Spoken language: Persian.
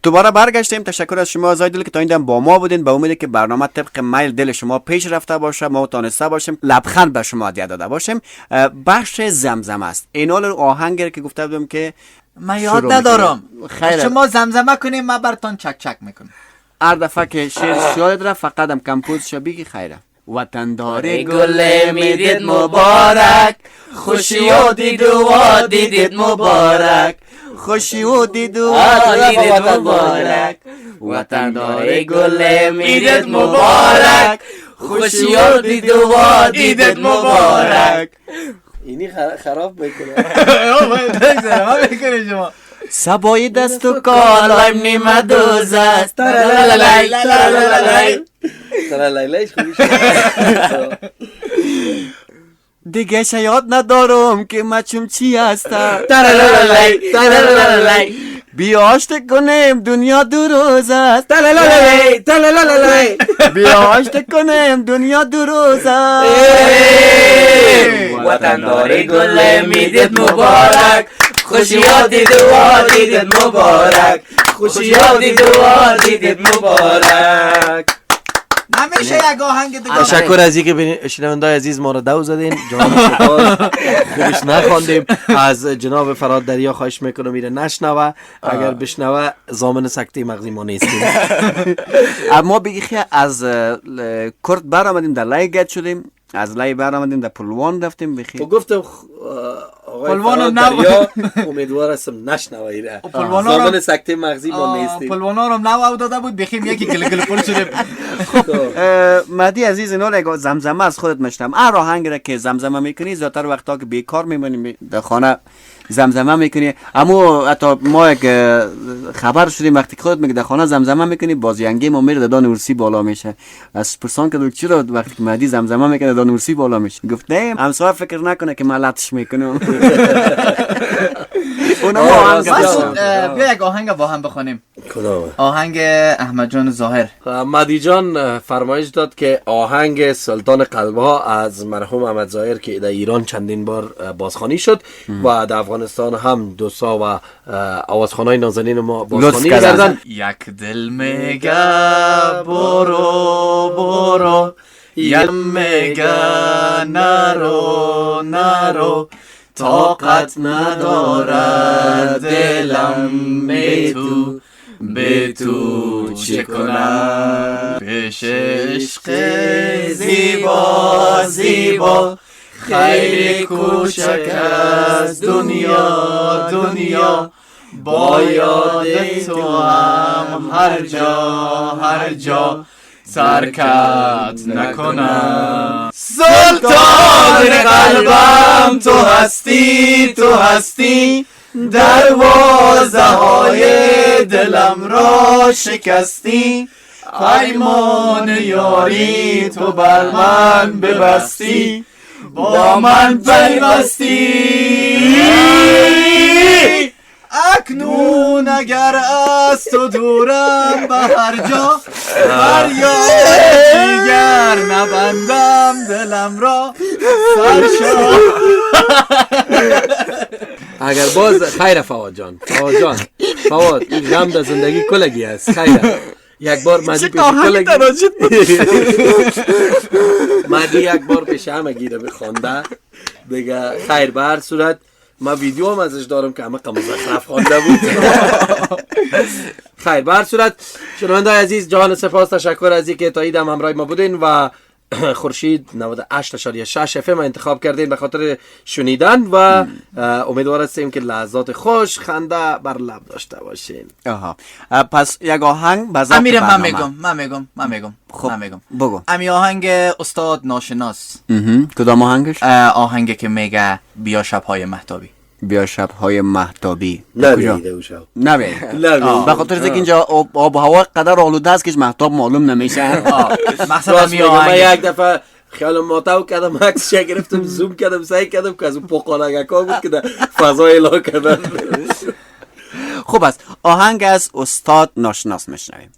دوباره برگشتیم. تشکر از شما آزای دل که تا این دم با ما بودین. به امید که برنامه طبق میل دل شما پیش رفته باشه، ما تونسته باشیم لبخند به شما هدیه داده باشیم. بخش زمزم است. این حال آهنگی که گفته بودم که من یاد ندارم. خیره. شما زمزمه کنیم من براتون چک چک میکنم. هر دفعه که شعر یاد را فقط هم کمپوز شبیه خیره. وطن داری گل میدید مبارک، خوشی و دید و دیدید مبارک، خوشی و دید و دیدید مبارک. وطن داری گل میدید مبارک، خوشی و دید و دیدید مبارک. اینی خراب میکنه. شما سبای دست و کالایم نیمه دوز است. ترلللای ترلللای ترلللایش خوبیش. دیگه شاید ندارم که مچم چی هستم. ترلللای ترلللای بیاشت کنیم دنیا دو روز است. ترلللای ترلللای بیاشت کنیم دنیا دو روز است. وطن داری گل میدید مبارک، خوشیات دو دیدید مبارک، خوشیات دو دیدید مبارک. نمیشه یک آهنگ دیگه. تشکر از اینکه شنوندای عزیز ما را دو زدین. جناب سپاس. خوبش نخواندیم. از جناب فراد دریا خواهش میکنم میره نشنوه. اگر بشنوه ضامن سکته مغزی ما نیستیم. اما بگی خیلی از کرد بر آمدیم در لای گد شدیم، از لای بر آمدیم در پلوان رفتیم بخیر. تو گفتم آقای فراد دریا امیدوار هستم نشنوه ایره. ضامن سکته مغزی ما نیستیم. پلوانا رو نو داده بود بخیم یکی گل گل پول شدیم. مهدی عزیز اینو زمزمه از خودت مشتم. هر آهنگ را که زمزمه میکنی زیادتر وقتا که بیکار میمونی در خانه زمزمه میکنی. اما حتی ما یک خبر شدیم وقتی خودت میگه در خانه زمزمه میکنی بازیانگی ما میره دان ورسی بالا میشه. از پرسان که چرا وقتی مهدی زمزمه میکنه دان ورسی بالا میشه؟ گفتم همسایه فکر نکنه که ملتش میکنم. اونم آهنگ بیا یک آهنگ با هم بخونیم. کدام؟ آهنگ احمد جان ظاهر. مهدی جان فرمایش داد که آهنگ سلطان قلب‌ها از مرحوم احمد ظاهر که در ایران چندین بار بازخوانی شد و در افغانستان هم دوستا و آوازخوانای نازنین ما بازخوانی کردن. یک دل میگه برو برو، یک میگه نرو نرو، طاقت ندارد دلم به تو چه کنم. پیش عشق زیبا زیبا، خیلی کوچک از دنیا دنیا، با یاد تو هم هر جا ترکت نکنم. سلطان قلبم تو هستی، دروازه های دلم را شکستی، پیمان یاری تو بر من ببستی، با من پیوستی. اکنون اگر از تو دورم به هر جا، فریاد دیگر نبندم دلم را سرشا. اگر باز خیر فواد جان فواد این غم در زندگی کلگی است. خیره یک بار مدی پیش کلگی مدی یک بار پیش همه گیره بخونده دیگه. خیر به هر صورت ما ویدیو هم ازش دارم که همه مزخرف خوانده بود. خیر به هر صورت شنونده‌های عزیز جان سپاس، تشکر از اینکه تا ایدم همراه ما بودین و خورشید 98.6 FM انتخاب کردین به خاطر شنیدن و امیدوار هستیم که لحظات خوش خنده بر لب داشته باشین. پس یک آهنگ بذات امیر برنامه. من میگم خب بگو. امی آهنگ استاد ناشناس. کدام آهنگش؟ آهنگ که میگه بیا شب‌های مهتابی. بیا شب‌های مهتابی. نبیده او شب نبید. به خاطر اینکه اینجا آب و هوا قدر آلوده است که مهتاب معلوم نمیشه. مثلا می من یک دفعه خیالم ماتو کردم، عکسش گرفتم، زوم کردم، سعی کردم که از اون پوقالگکا بود که در فضای اعلام کردن. خوب است. آهنگ از استاد ناشناس میشنویم.